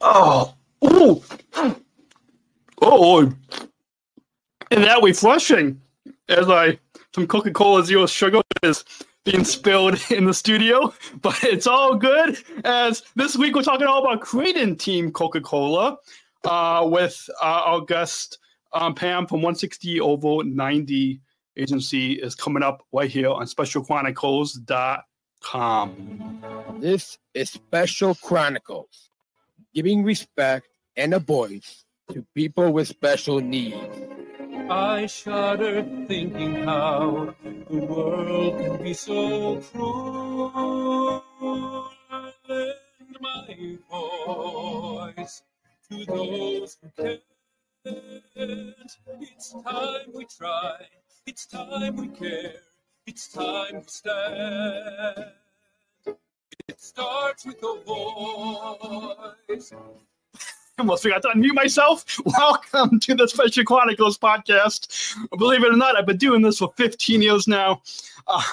Oh, ooh. Oh, and that refreshing as some Coca-Cola Zero Sugar is being spilled in the studio, but it's all good as this week we're talking all about creating Team Coca-Cola with our guest Pam from 160 over 90 agency is coming up right here on specialchronicles.com. This is Special Chronicles, giving respect and a voice to people with special needs. I shudder thinking how the world can be so cruel. Lend my voice to those who can't. It's time we try. It's time we care. It's time to stand. It starts with a voice. Almost forgot to unmute myself. Welcome to the Special Chronicles Podcast. Believe it or not, I've been doing this for 15 years now.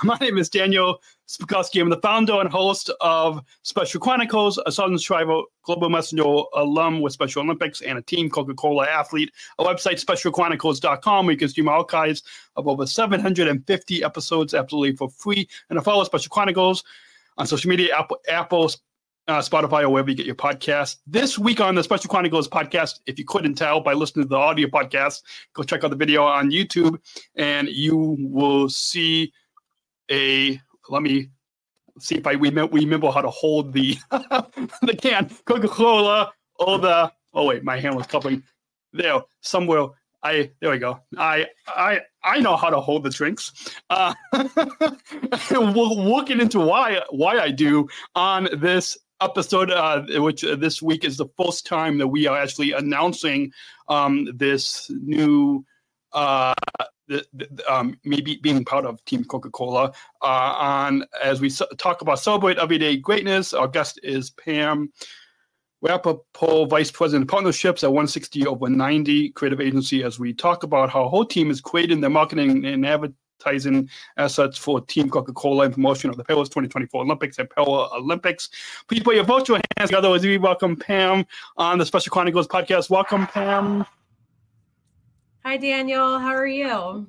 My name is Daniel Smrokowski. I'm the founder and host of Special Chronicles, a Southern Tribal Global Messenger alum with Special Olympics and a Team Coca-Cola athlete. Our website, specialchronicles.com, where you can stream archives of over 750 episodes absolutely for free. And to follow Special Chronicles on social media, Apple, Spotify, or wherever you get your podcast. This week on the Special Chronicles podcast, if you couldn't tell by listening to the audio podcast, go check out the video on YouTube, and you will see let me see if I remember how to hold the the can. Coca-Cola, oh wait, my hand was covering there somewhere. There we go. I know how to hold the drinks. We'll get into why I do on this episode, which this week is the first time that we are actually announcing this new maybe being part of Team Coca-Cola. As we talk about Celebrate Everyday Greatness, our guest is Pam Rappaport, Vice President of Partnerships at 160 over 90 Creative Agency, as we talk about how her whole team is creating their marketing and advertising assets for Team Coca-Cola and promotion of the Paris 2024 Olympics and Paralympics. Please put your virtual hands together as we welcome Pam on the Special Chronicles podcast. Welcome, Pam. Hi, Daniel. How are you?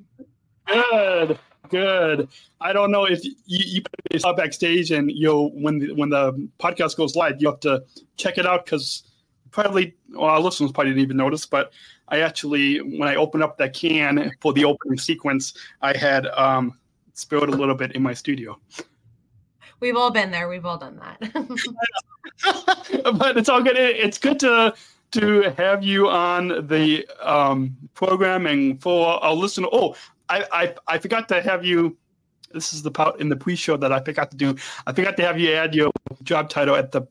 Good. I don't know if you saw backstage, and when the podcast goes live, you have to check it out because our listeners probably didn't even notice. But I actually, when I opened up that can for the opening sequence, I had spilled a little bit in my studio. We've all been there. We've all done that. But it's all good. It's good to have you on the program, and for our listener. Oh, I forgot to have you. This is the part in the pre-show that I forgot to do. I forgot to have you add your job title at the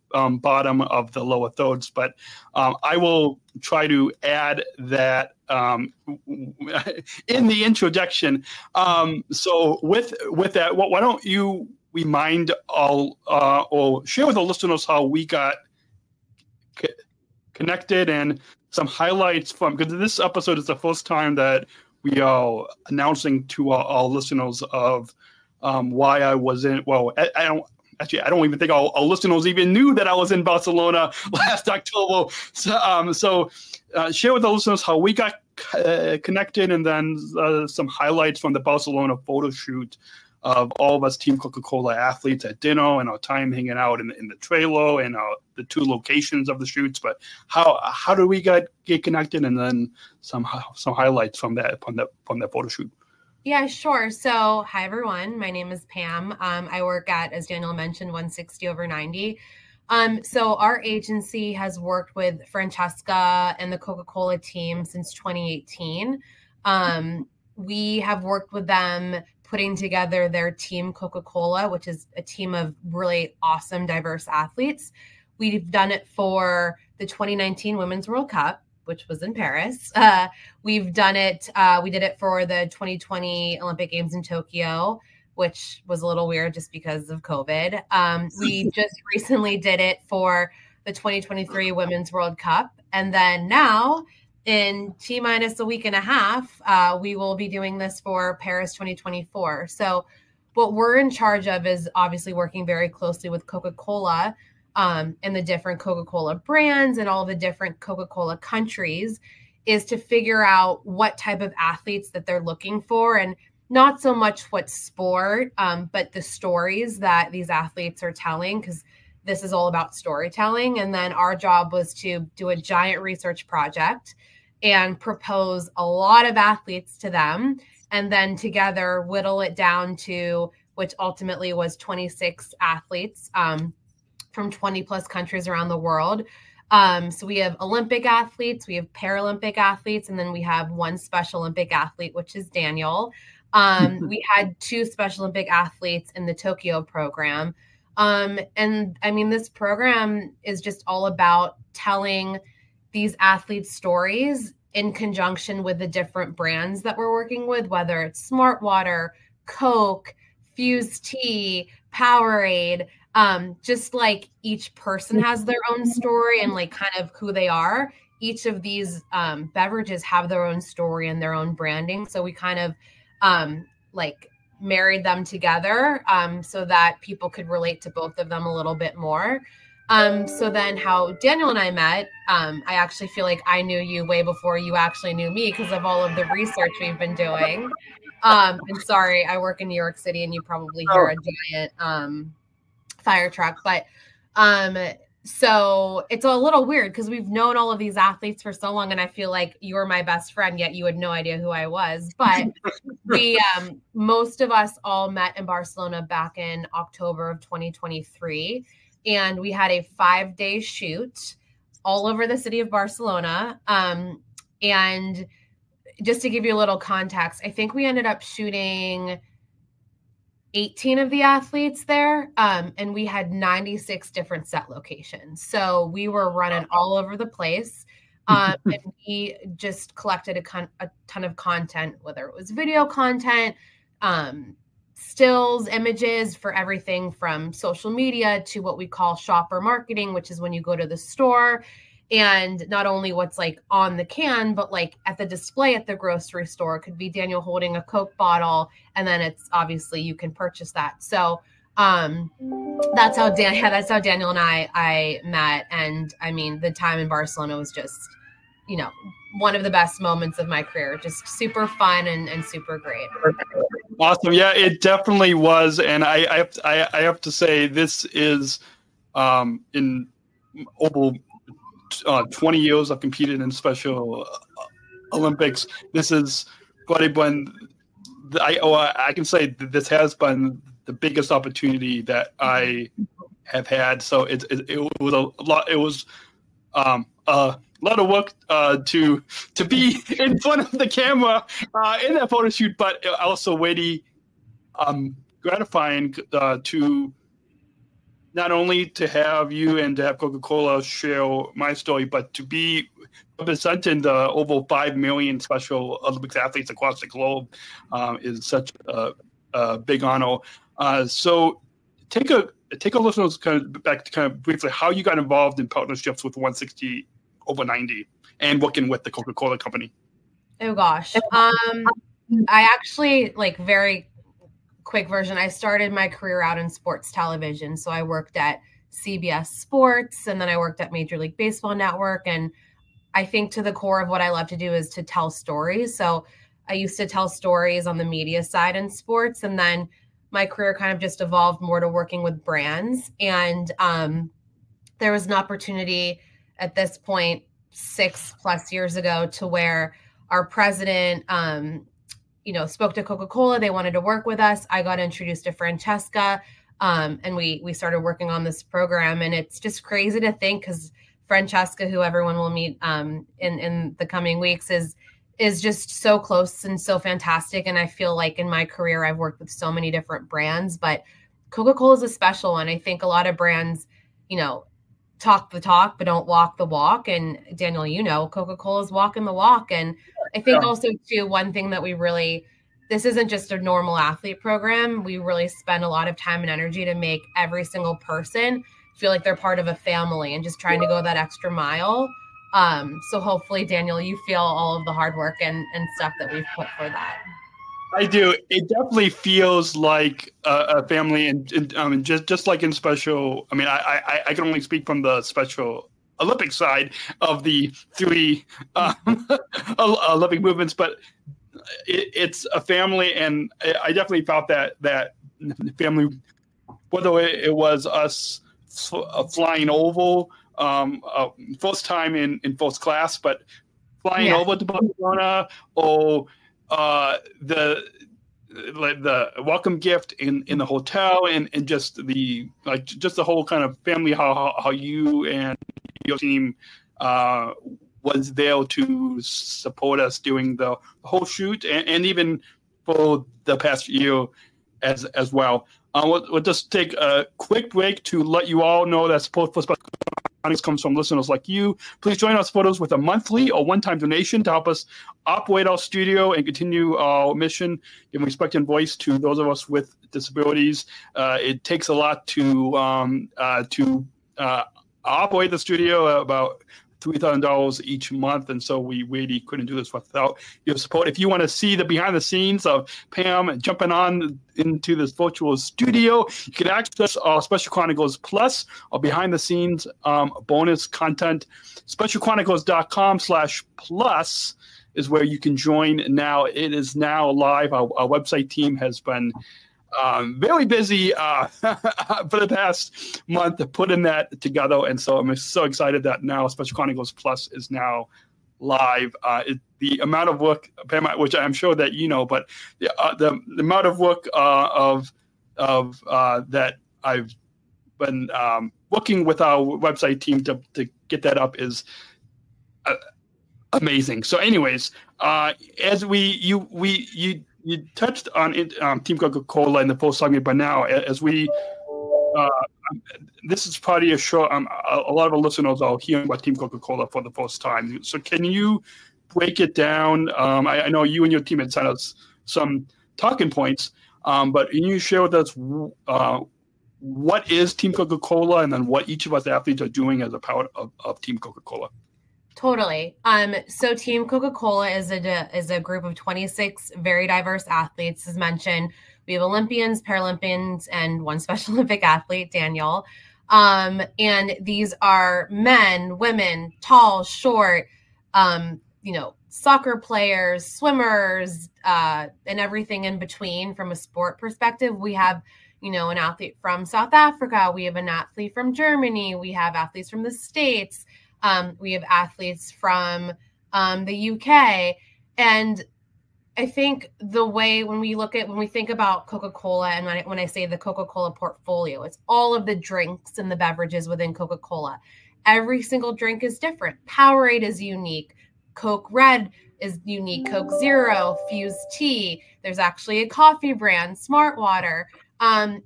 bottom of the lower thirds, but I will try to add that in the introduction. So with that, why don't you remind all or share with the listeners how we got connected and some highlights from, because this episode is the first time that we are announcing to our listeners of why I was in. Well, I don't even think our listeners even knew that I was in Barcelona last October. So share with the listeners how we got connected, and then some highlights from the Barcelona Photoshoot of all of us Team Coca-Cola athletes at dinner and our time hanging out in the trailer and the two locations of the shoots. But how do we get connected, and then some highlights from that photo shoot? Yeah, sure. So hi, everyone. My name is Pam. I work at, as Daniel mentioned, 160 over 90. So our agency has worked with Francesca and the Coca-Cola team since 2018. We have worked with them putting together their Team Coca-Cola, which is a team of really awesome, diverse athletes. We've done it for the 2019 Women's World Cup, which was in Paris. We've done it. We did it for the 2020 Olympic Games in Tokyo, which was a little weird just because of COVID. We just recently did it for the 2023 Women's World Cup. And then now, in T-minus a week and a half, we will be doing this for Paris 2024. So what we're in charge of is obviously working very closely with Coca-Cola and the different Coca-Cola brands and all the different Coca-Cola countries is to figure out what type of athletes that they're looking for, and not so much what sport, but the stories that these athletes are telling, because this is all about storytelling. And then our job was to do a giant research project and propose a lot of athletes to them, and then together whittle it down to, which ultimately was 26 athletes from 20 plus countries around the world. So we have Olympic athletes, we have Paralympic athletes, and then we have one Special Olympic athlete, which is Daniel. We had 2 Special Olympic athletes in the Tokyo program. And I mean, this program is just all about telling these athletes' stories in conjunction with the different brands that we're working with, whether it's Smart Water, Coke, Fuse Tea, Powerade. Just like each person has their own story and like kind of who they are. Each of these beverages have their own story and their own branding. So we kind of like married them together so that people could relate to both of them a little bit more. So then how Daniel and I met, I actually feel like I knew you way before you actually knew me because of all of the research we've been doing. And sorry, I work in New York City and you probably hear a giant fire truck, but so it's a little weird because we've known all of these athletes for so long, and I feel like you were my best friend, yet you had no idea who I was. But we most of us all met in Barcelona back in October of 2023, and we had a 5-day shoot all over the city of Barcelona. And just to give you a little context, I think we ended up shooting 18 of the athletes there, and we had 96 different set locations. So we were running all over the place, and we just collected a ton of content, whether it was video content, stills, images for everything from social media to what we call shopper marketing, which is when you go to the store and not only what's like on the can, but like at the display at the grocery store. It could be Daniel holding a Coke bottle, and then it's obviously you can purchase that. So that's how Daniel and I met. And I mean, the time in Barcelona was just, you know, one of the best moments of my career. Just super fun and super great. Awesome. Yeah, it definitely was. And I have to say, this is in over 20 years I've competed in Special Olympics. This is probably been, I can say that this has been the biggest opportunity that I have had. So it was a lot. It was a lot of work to be in front of the camera in that photo shoot, but also really gratifying to not only to have you and to have Coca-Cola share my story, but to be representing the over 5 million Special Olympics athletes across the globe is such a big honor. So take a listeners back to briefly how you got involved in partnerships with 160/90 and working with the Coca-Cola Company. Oh gosh, I actually very quick version. I started my career out in sports television. So I worked at CBS Sports, and then I worked at Major League Baseball Network. And I think to the core of what I love to do is to tell stories. So I used to tell stories on the media side in sports. And then my career kind of just evolved more to working with brands. And there was an opportunity at this point 6+ years ago to where our president, spoke to Coca-Cola. They wanted to work with us. I got introduced to Francesca, and we started working on this program. And it's just crazy to think, because Francesca, who everyone will meet in the coming weeks, is just so close and so fantastic. And I feel like in my career, I've worked with so many different brands, but Coca-Cola is a special one. I think a lot of brands, talk the talk, but don't walk the walk. And Daniel, Coca-Cola is walking the walk. And I think also too, one thing that this isn't just a normal athlete program. We really spend a lot of time and energy to make every single person feel like they're part of a family and just trying to go that extra mile. So hopefully, Daniel, you feel all of the hard work and stuff that we've put for that. I do. It definitely feels like a family, and just like in special. I mean, I can only speak from the Special Olympic side of the three Olympic movements, but it's a family, and I definitely felt that family. Whether it was us flying oval, first time in first class, but flying over to Barcelona, or the welcome in the hotel, and just the whole kind of family, how you and your team was there to support us during the whole shoot, and even for the past year as well. We'll just take a quick break to let you all know that support for Special Chronicles comes from listeners like you. Please join us photos with a monthly or one-time donation to help us operate our studio and continue our mission, giving respect and voice to those of us with disabilities. It takes a lot to operate the studio, about $3,000 each month, and so we really couldn't do this without your support. If you want to see the behind the scenes of Pam jumping on into this virtual studio, you can access our Special Chronicles Plus, or behind the scenes bonus content. SpecialChronicles.com/plus is where you can join now. It is now live. Our website team has been very busy for the past month putting that together, and so I'm so excited that now Special Chronicles Plus is now live. The amount of work, Pam, which I'm sure that you know, but the amount of work that I've been working with our website team to get that up is amazing. So, anyways, as you touched on Team Coca-Cola in the first segment, but now as we, this is probably a show. A lot of our listeners are hearing about Team Coca-Cola for the first time. So can you break it down? I know you and your team had sent us some talking points, but can you share with us what is Team Coca-Cola, and then what each of us athletes are doing as a part of Team Coca-Cola? Totally. So Team Coca-Cola is a group of 26 very diverse athletes. As mentioned, we have Olympians, Paralympians, and one Special Olympic athlete, Daniel. And these are men, women, tall, short, soccer players, swimmers, and everything in between from a sport perspective. We have, an athlete from South Africa. We have an athlete from Germany. We have athletes from the States. We have athletes from the UK. And I think the way when we think about Coca-Cola, and when I say the Coca-Cola portfolio, it's all of the drinks and the beverages within Coca-Cola. Every single drink is different. Powerade is unique. Coke Red is unique. Coke Zero, Fuse Tea. There's actually a coffee brand, Smart Water. And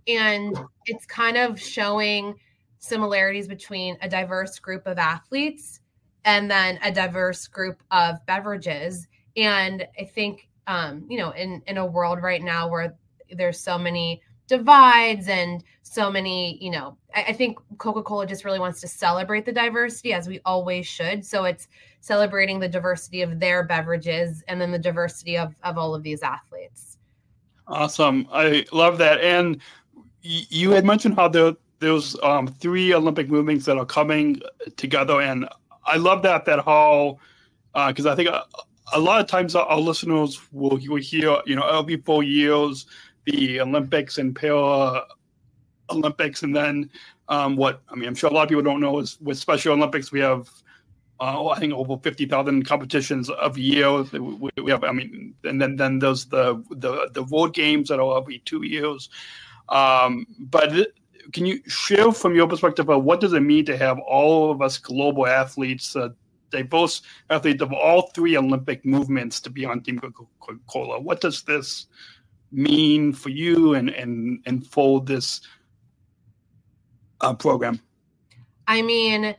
it's kind of showing similarities between a diverse group of athletes and then a diverse group of beverages. And I think, in a world right now where there's so many divides and so many, I think Coca-Cola just really wants to celebrate the diversity, as we always should. So it's celebrating the diversity of their beverages and then the diversity of all of these athletes. Awesome. I love that. And you had mentioned how there's 3 Olympic movements that are coming together, and I love that how because I think a lot of times our listeners will hear every 4 years the Olympics and Paralympics, and then I'm sure a lot of people don't know is with Special Olympics we have I think over 50,000 competitions a year. We have and then there's the World Games that are every 2 years, but can you share from your perspective of what does it mean to have all of us global athletes, diverse athletes of all 3 Olympic movements to be on Team Coca-Cola? What does this mean for you and for this program? I mean,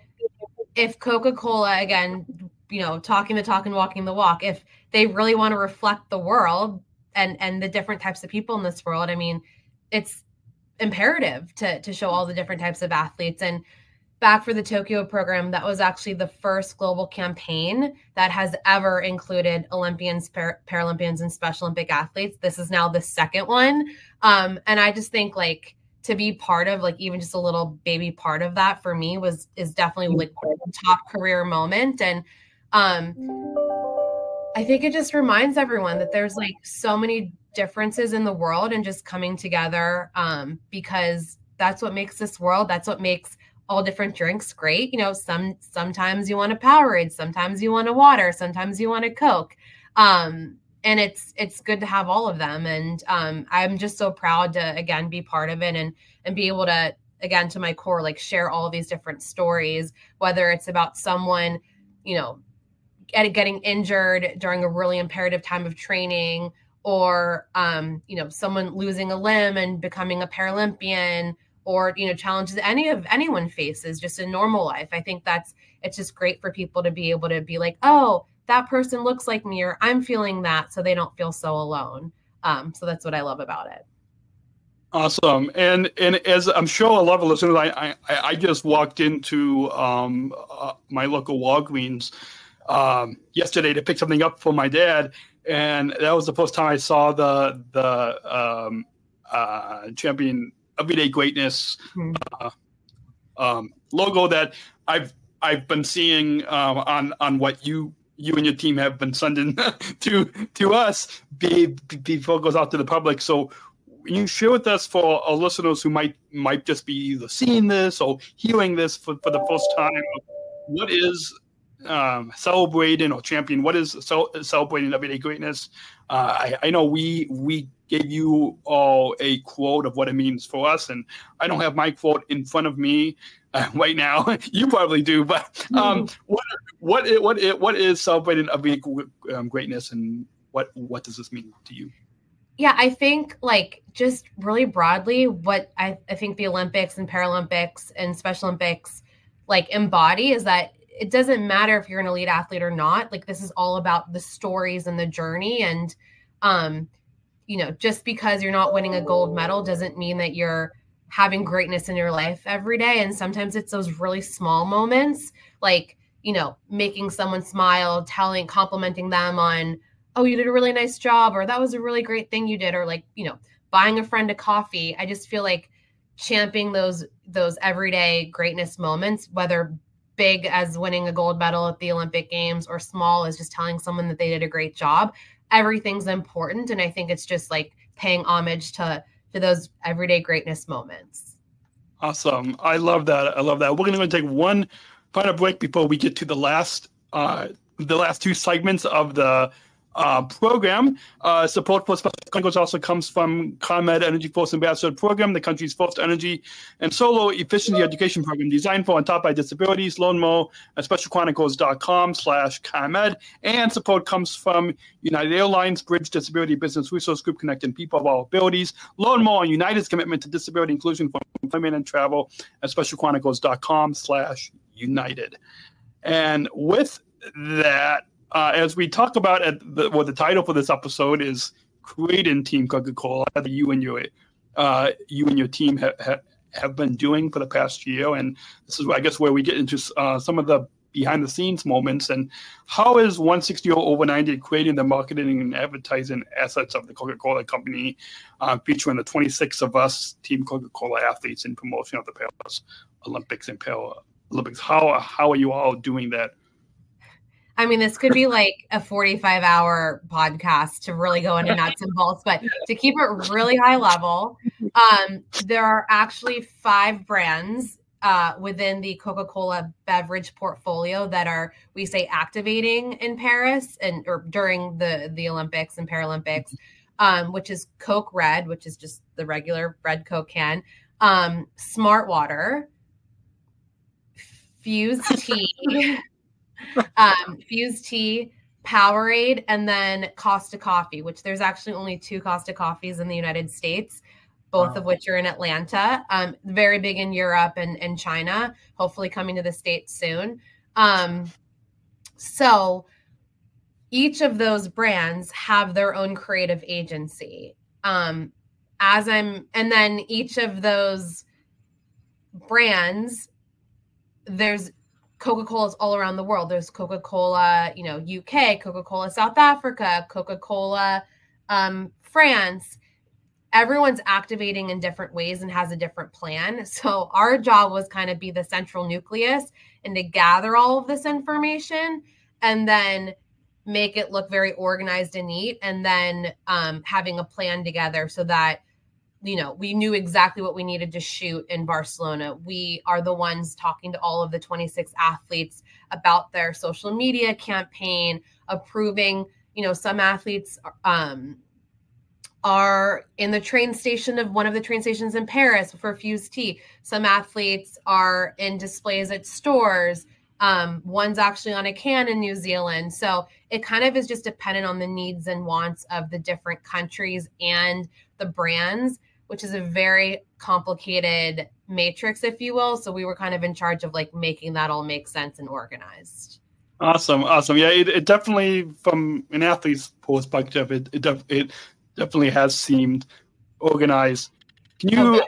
if Coca-Cola, again, talking the talk and walking the walk, if they really want to reflect the world and the different types of people in this world, I mean, it's imperative to show all the different types of athletes. And back for the Tokyo program, that was actually the first global campaign that has ever included Olympians, Paralympians, and Special Olympic athletes. This is now the second one. And I just think like to be part of like even just a little baby part of that for me is definitely like a top career moment. And I think it just reminds everyone that there's like so many differences in the world and just coming together because that's what makes this world. That's what makes all different drinks great. You know, sometimes you want a Powerade, sometimes you want a water, sometimes you want a Coke. And it's good to have all of them. And I'm just so proud to, again, be part of it and be able to, again, to my core, like share all of these different stories, whether it's about someone, you know, getting injured during a really imperative time of training or, you know, someone losing a limb and becoming a Paralympian or, you know, challenges anyone faces just in normal life. I think it's just great for people to be able to be like, oh, that person looks like me, or I'm feeling that, so they don't feel so alone. So that's what I love about it. Awesome. And as I'm sure a lot of listeners, I just walked into my local Walgreens yesterday to pick something up for my dad. And that was the first time I saw the Champion Everyday Greatness logo that I've been seeing on what you and your team have been sending to us before it goes out to the public. So can you share with us for our listeners who might just be either seeing this or hearing this for the first time, what is celebrating or champion? What is celebrating everyday greatness? I know we gave you all a quote of what it means for us, and I don't have my quote in front of me right now. You probably do, but what is celebrating everyday greatness, and what does this mean to you? Yeah, I think like just really broadly, what I think the Olympics and Paralympics and Special Olympics like embody is that it doesn't matter if you're an elite athlete or not. Like this is all about the stories and the journey. And, you know, just because you're not winning a gold medal doesn't mean that you're having greatness in your life every day. And sometimes it's those really small moments, like, you know, making someone smile, complimenting them on, oh, you did a really nice job, or that was a really great thing you did, or like, you know, buying a friend a coffee. I just feel like championing those everyday greatness moments, whether big as winning a gold medal at the Olympic Games or small as just telling someone that they did a great job, everything's important. And I think it's just like paying homage to those everyday greatness moments. Awesome. I love that. We're going to take one final break before we get to the last two segments of the program. Support for Special Chronicles also comes from ComEd Energy Force Ambassador Program, the country's first energy and solar efficiency education program designed for and taught by disabilities. Learn more at specialchronicles.com/ComEd. And support comes from United Airlines, Bridge Disability Business Resource Group, connecting people of all abilities. Learn more on United's commitment to disability inclusion for employment and travel at specialchronicles.com/United. And with that, as we talk about the title for this episode is creating Team Coca-Cola, that you and your team have been doing for the past year. And this is, I guess, where we get into some of the behind the scenes moments. And how is 160 over 90 creating the marketing and advertising assets of the Coca-Cola Company, featuring the 26 of us Team Coca-Cola athletes in promotion of the Paris Olympics and Paralympics? How are you all doing that? I mean, this could be like a 45-hour podcast to really go into nuts and bolts, but to keep it really high level, there are actually 5 brands within the Coca-Cola beverage portfolio that are, we say, activating in Paris or during the Olympics and Paralympics, which is Coke Red, which is just the regular red Coke can, Smart Water, Fuse Tea, Fuse Tea, Powerade, and then Costa Coffee, which there's actually only 2 Costa Coffees in the United States, both of which are in Atlanta, very big in Europe and China, hopefully coming to the States soon. So each of those brands have their own creative agency. And then each of those brands there's Coca-Cola's all around the world. There's Coca-Cola, you know, UK, Coca-Cola South Africa, Coca-Cola France. Everyone's activating in different ways and has a different plan. So our job was kind of be the central nucleus and to gather all of this information and then make it look very organized and neat. And then having a plan together so that, you know, we knew exactly what we needed to shoot in Barcelona. We are the ones talking to all of the 26 athletes about their social media campaign, approving, you know, some athletes are in the train station of one of the train stations in Paris for Fuse Tea. Some athletes are in displays at stores. One's actually on a can in New Zealand. So it kind of is just dependent on the needs and wants of the different countries and the brands, which is a very complicated matrix, if you will. So we were kind of in charge of like making that all make sense and organized. Awesome. Yeah, it definitely, from an athlete's perspective, it definitely has seemed organized. Can you,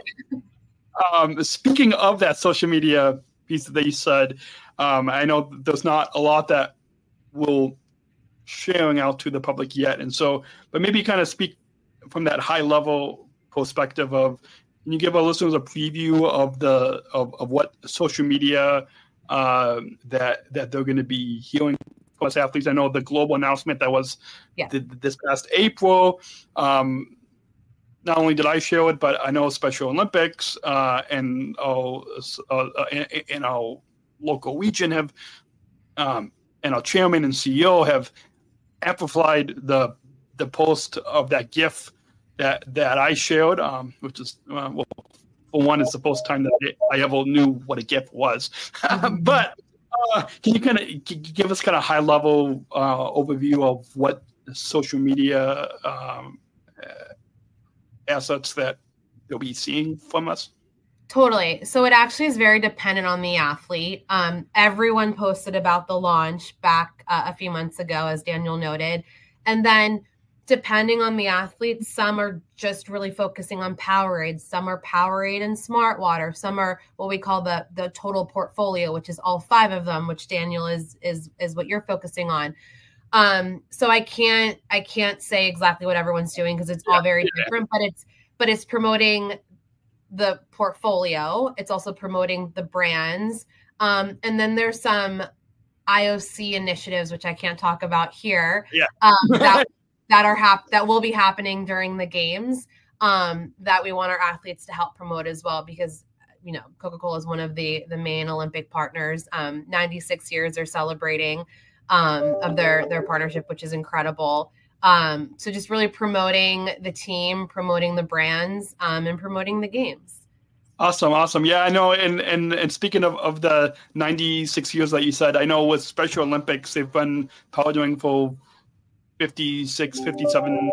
speaking of that social media piece that you said, I know there's not a lot that will sharing out to the public yet. And so, but maybe kind of speak from that high level perspective of, can you give our listeners a preview of what social media that they're going to be hearing from us athletes? I know the global announcement that was this past April. Not only did I share it, but I know Special Olympics and in our local region have, and our chairman and CEO have amplified the post of that GIF that I shared, which is well, for one, it's the first time that I ever knew what a GIF was. But can you kind of give us kind of high level overview of what social media assets that you'll be seeing from us? Totally. So it actually is very dependent on the athlete. Everyone posted about the launch back a few months ago, as Daniel noted. And then depending on the athlete, some are just really focusing on Powerade. Some are Powerade and Smart Water. Some are what we call the total portfolio, which is all 5 of them, which Daniel is what you're focusing on. So I can't say exactly what everyone's doing because it's all very different, but it's promoting the portfolio. It's also promoting the brands. And then there's some IOC initiatives, which I can't talk about here. That will be happening during the games, that we want our athletes to help promote as well, because, you know, Coca-Cola is one of the main Olympic partners. 96 years they're celebrating of their partnership, which is incredible. So just really promoting the team, promoting the brands, and promoting the games. Awesome. Yeah, I know. And speaking of the 96 years that you said, I know with Special Olympics, they've been powering for 56, 57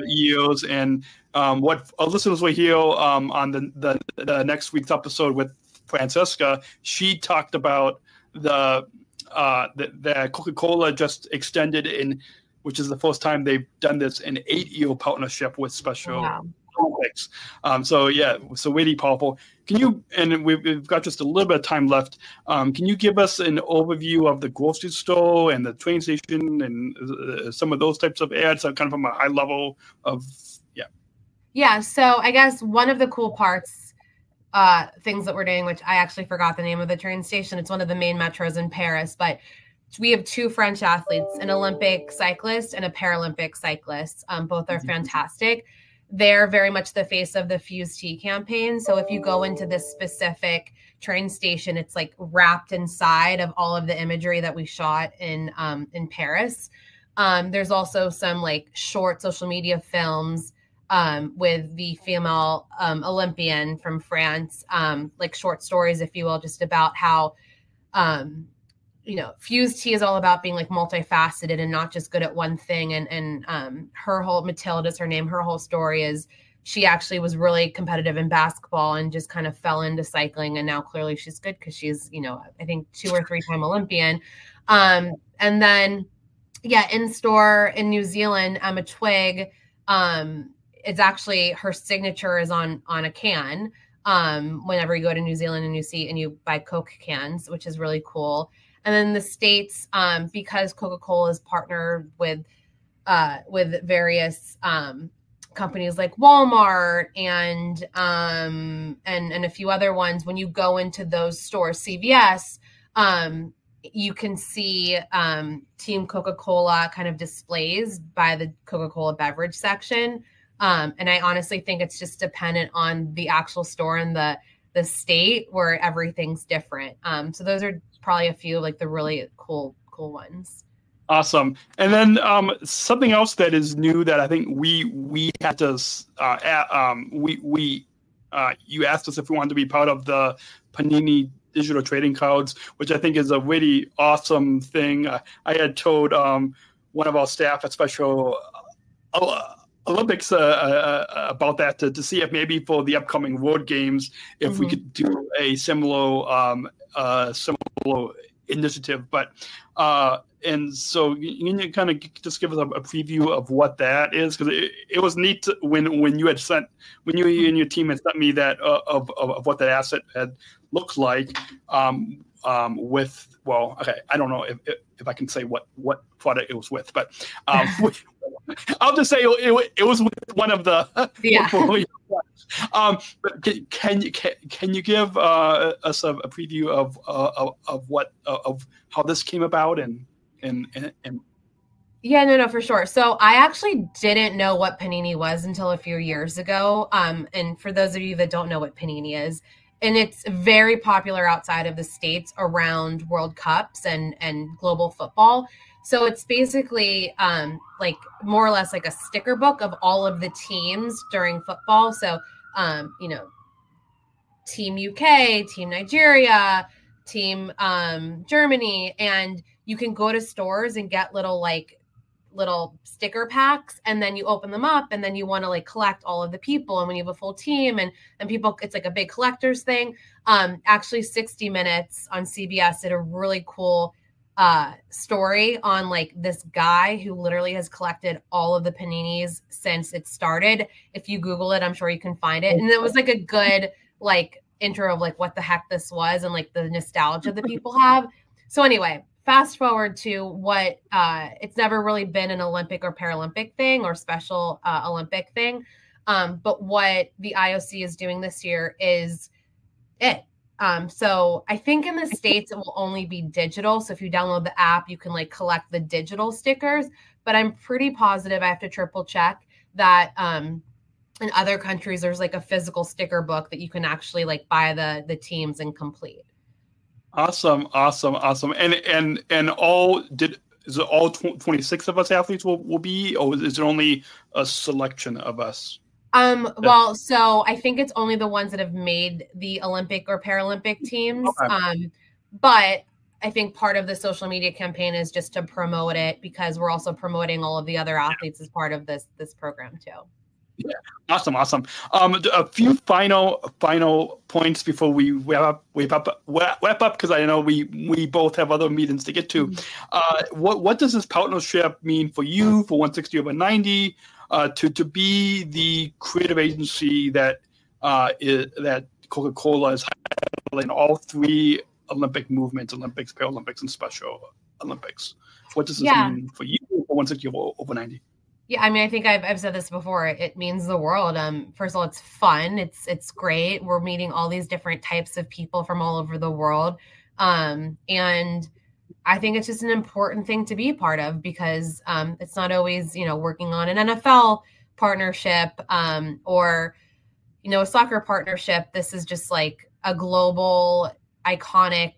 years. And what our listeners will hear on the next week's episode with Francesca, she talked about the Coca-Cola just extended which is the first time they've done this, an 8-year partnership with Special Olympics. So really powerful. Can you, and we've got just a little bit of time left, can you give us an overview of the grocery store and the train station and some of those types of ads, kind of from a high level of, Yeah, so I guess one of the cool parts, things that we're doing, which I actually forgot the name of the train station. It's one of the main metros in Paris, but we have 2 French athletes, an Olympic cyclist and a Paralympic cyclist. Both are fantastic. They're very much the face of the Fuse Tea campaign. So if you go into this specific train station, it's like wrapped inside of all of the imagery that we shot in Paris. There's also some like short social media films with the female Olympian from France, like short stories, if you will, just about how, you know, Fuse Tea is all about being like multifaceted and not just good at one thing. And her whole, Mathilde is her name. Her whole story is she actually was really competitive in basketball and just kind of fell into cycling. And now clearly she's good because she's, you know, I think 2 or 3 time Olympian. And then, in store in New Zealand, a twig, it's actually her signature is on a can. whenever you go to New Zealand and you buy Coke cans, which is really cool. And then the States, because Coca-Cola is partnered with various companies like Walmart and a few other ones. When you go into those stores, CVS, you can see Team Coca-Cola kind of displays by the Coca-Cola beverage section. And I honestly think it's just dependent on the actual store and the state where everything's different. So those are probably a few like the really cool ones. Awesome. And then something else that is new that I think we had to you asked us if we wanted to be part of the Panini digital trading cards, which I think is a really awesome thing. I had told one of our staff at Special Olympics about that to see if maybe for the upcoming World Games, if we could do a similar initiative. But and so you can kind of just give us a preview of what that is, because it was neat when you and your team had sent me that of what that asset had looked like. With, well, okay, I don't know if I can say what product it was with, but I'll just say it was with one of the portfolio. But can you give us a preview of how this came about and Yeah, no, for sure. So I actually didn't know what Panini was until a few years ago. And for those of you that don't know what Panini is, and it's very popular outside of the States around World Cups and global football. So it's basically like more or less like a sticker book of all of the teams during football. So, Team UK, Team Nigeria, Team Germany, and you can go to stores and get little sticker packs, and then you open them up, and then you want to like collect all of the people. And when you have a full team and people, it's like a big collector's thing. Actually 60 Minutes on CBS did a really cool story on like this guy who literally has collected all of the Paninis since it started. If you Google it, I'm sure you can find it. And it was like a good like intro of like what the heck this was and like the nostalgia that people have. So anyway, fast forward to what it's never really been an Olympic or Paralympic thing or Special Olympic thing. But what the IOC is doing this year is it. So I think in the States, it will only be digital. So if you download the app, you can like collect the digital stickers, but I'm pretty positive, I have to triple check that in other countries, there's like a physical sticker book that you can actually like buy the teams and complete. Awesome. And is it all 26 of us athletes will be, or is it only a selection of us? Well, so I think it's only the ones that have made the Olympic or Paralympic teams. Okay. But I think part of the social media campaign is just to promote it, because we're also promoting all of the other athletes as part of this program too. Yeah, awesome. A few final points before we wrap up, because I know we both have other meetings to get to. Mm-hmm. What does this partnership mean for you, for 160 over 90, to be the creative agency that Coca-Cola is highlighting all three Olympic movements: Olympics, Paralympics, and Special Olympics? What does this mean for you for 160 over 90? Yeah, I mean, I think I've said this before. It means the world. First of all, it's fun. It's great. We're meeting all these different types of people from all over the world. And I think it's just an important thing to be a part of, because it's not always, working on an NFL partnership or, a soccer partnership. This is just like a global, iconic,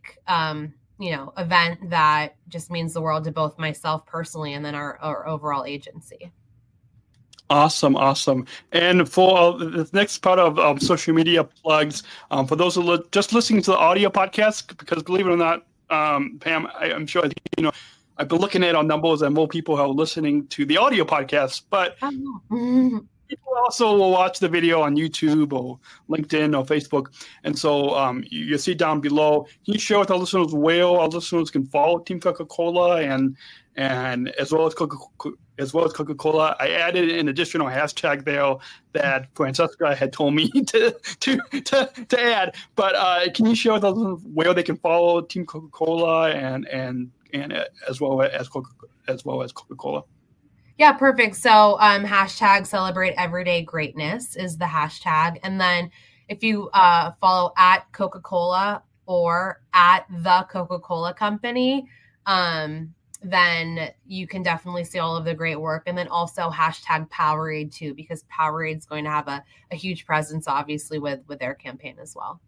event that just means the world to both myself personally and then our overall agency. Awesome. And for the next part of social media plugs, for those who are just listening to the audio podcast, because believe it or not, Pam, I'm sure I've been looking at our numbers and more people are listening to the audio podcast, but people also will watch the video on YouTube or LinkedIn or Facebook. And so you see down below, can you share with our listeners where our listeners can follow Team Coca-Cola and as well as Coca-Cola? I added an additional hashtag there that Francesca had told me to add. But can you share with us where they can follow Team Coca-Cola and as well as Coca-Cola? Yeah, perfect. So hashtag celebrate everyday greatness is the hashtag. And then if you follow at Coca-Cola or at the Coca-Cola Company, then you can definitely see all of the great work. And then also hashtag Powerade too, because Powerade is going to have a huge presence, obviously, with their campaign as well.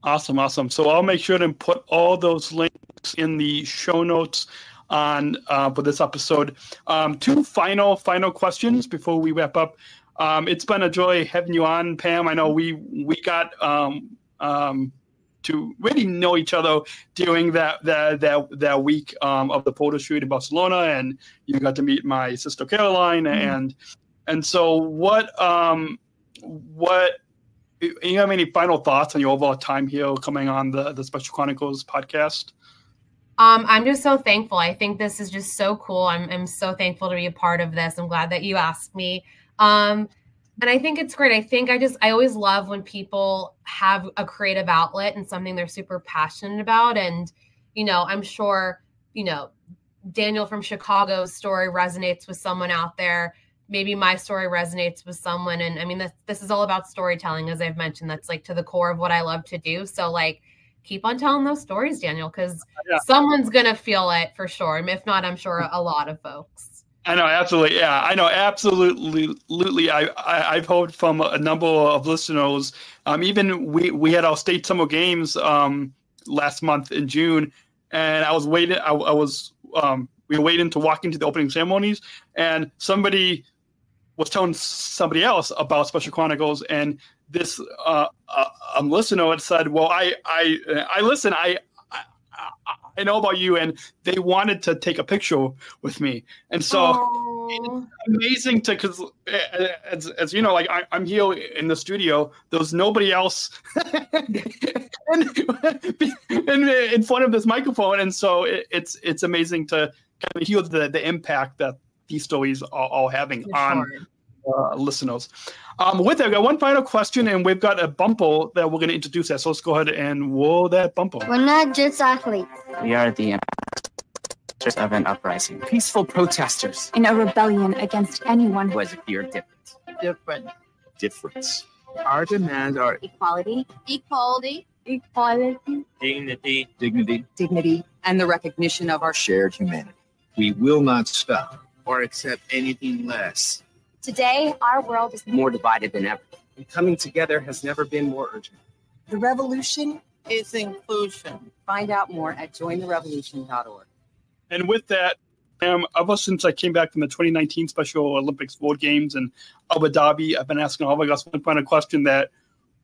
Awesome. So I'll make sure to put all those links in the show notes on for this episode. Two final questions before we wrap up. It's been a joy having you on, Pam. I know we got to really know each other during that week of the photo shoot in Barcelona, and you got to meet my sister Caroline. And so what you have any final thoughts on your overall time here coming on the Special Chronicles podcast? I'm just so thankful. I think this is just so cool. I'm so thankful to be a part of this. I'm glad that you asked me. And I think it's great. I always love when people have a creative outlet and something they're super passionate about. And, I'm sure, Daniel from Chicago's story resonates with someone out there. Maybe my story resonates with someone. And I mean, this is all about storytelling, as I've mentioned. That's like to the core of what I love to do. So keep on telling those stories, Daniel, because someone's going to feel it for sure. And if not, I'm sure a lot of folks. I know, absolutely. Yeah, I know, absolutely. I've heard from a number of listeners. Even we had our state summer games last month in June, and I was waiting. We were waiting to walk into the opening ceremonies, and somebody was telling somebody else about Special Chronicles, and this listener had said, "Well, I listen. I know about you," and they wanted to take a picture with me. And so it's amazing because as you know, I'm here in the studio. There's nobody else in front of this microphone, and so it's amazing to kind of hear the impact that these stories are all having on listeners. With that, I got one final question, and we've got a bumper that we're going to introduce that. So let's go ahead and roll that bumper. We're not just athletes. We are the ambassadors of an uprising. Peaceful protesters. In a rebellion against anyone who has a fear of difference. Difference. Our demands are equality. Dignity. And the recognition of our shared humanity. We will not stop or accept anything less. Today, our world is more divided than ever. And coming together has never been more urgent. The revolution is inclusion. Find out more at jointherevolution.org. And with that, Pam, ever since I came back from the 2019 Special Olympics World Games in Abu Dhabi, I've been asking all of us one final question that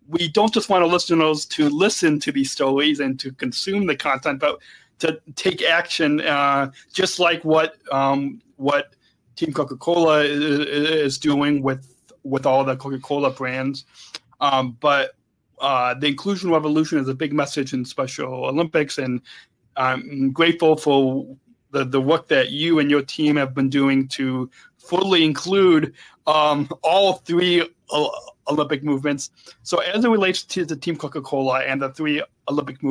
we don't just want our listeners to listen to these stories and to consume the content, but to take action, just like what Team Coca-Cola is doing with all the Coca-Cola brands. But the inclusion revolution is a big message in Special Olympics, and I'm grateful for the work that you and your team have been doing to fully include all three Olympic movements. So as it relates to the Team Coca-Cola and the three Olympic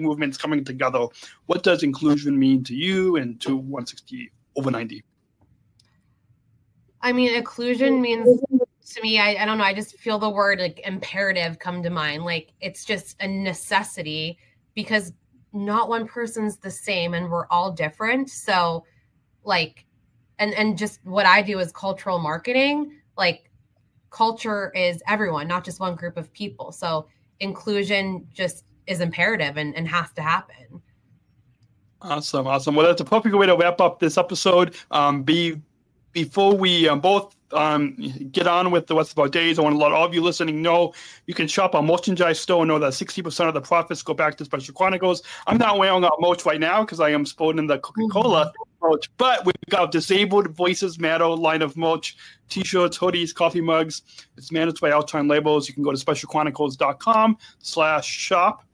movements coming together, what does inclusion mean to you and to 160/90? I mean, inclusion means to me, I don't know, I just feel the word imperative come to mind. It's just a necessity because not one person's the same and we're all different. So and just what I do is cultural marketing. Culture is everyone, not just one group of people. So inclusion just is imperative and has to happen. Awesome. Well, that's a perfect way to wrap up this episode. Before we both get on with the rest of our days, I want to let all of you listening know you can shop our merchandise store. Know that 60% of the profits go back to Special Chronicles. I'm not wearing our merch right now because I am sporting the Coca-Cola merch. But we've got Disabled Voices Matter line of merch, t-shirts, hoodies, coffee mugs. It's managed by Outshine Labels. You can go to specialchronicles.com/shop.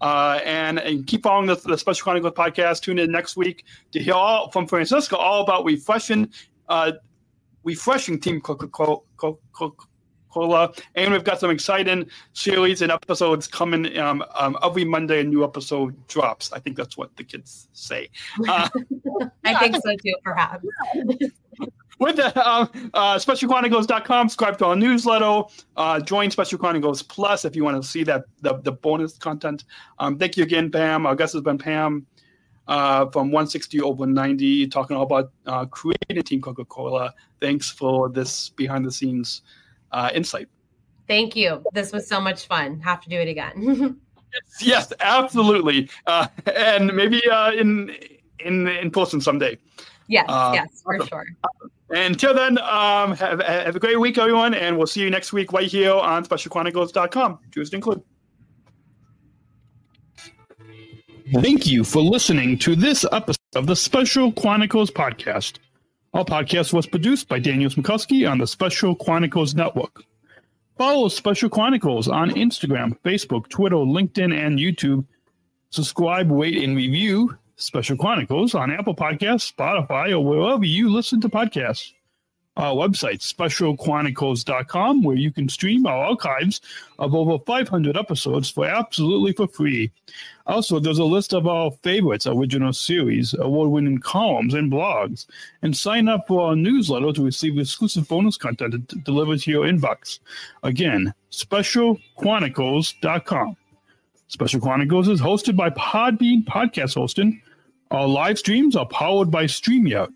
And keep following the Special Chronicles podcast. Tune in next week to hear all from Francisco all about refreshing Team Coca-Cola. And we've got some exciting series and episodes coming every Monday. A new episode drops. I think that's what the kids say. I think so too, perhaps. With that, specialchronicles.com, subscribe to our newsletter, join Special Chronicles Plus if you want to see the bonus content. Thank you again, Pam. Our guest has been Pam from 160 over 90, talking all about creating Team Coca-Cola. Thanks for this behind-the-scenes insight. Thank you. This was so much fun. Have to do it again. Yes, absolutely. And maybe in person someday. Yes, for sure. Until then, have a great week, everyone, and we'll see you next week right here on SpecialChronicles.com. Tuesday included. Thank you for listening to this episode of the Special Chronicles Podcast. Our podcast was produced by Daniel Smrokowski on the Special Chronicles Network. Follow Special Chronicles on Instagram, Facebook, Twitter, LinkedIn, and YouTube. Subscribe, rate, and review Special Chronicles on Apple Podcasts, Spotify, or wherever you listen to podcasts. Our website, specialchronicles.com, where you can stream our archives of over 500 episodes for free. Also, there's a list of our favorites, original series, award-winning columns, and blogs. And sign up for our newsletter to receive exclusive bonus content delivered to your inbox. Again, specialchronicles.com. Special Chronicles is hosted by Podbean Podcast Hosting. Our live streams are powered by StreamYard.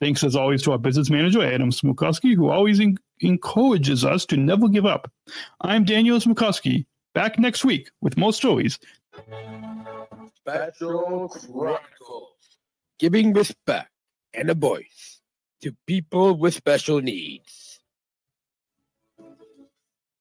Thanks, as always, to our business manager, Adam Smrokowski, who always encourages us to never give up. I'm Daniel Smrokowski, back next week with more stories. Special Chronicles, giving respect and a voice to people with special needs.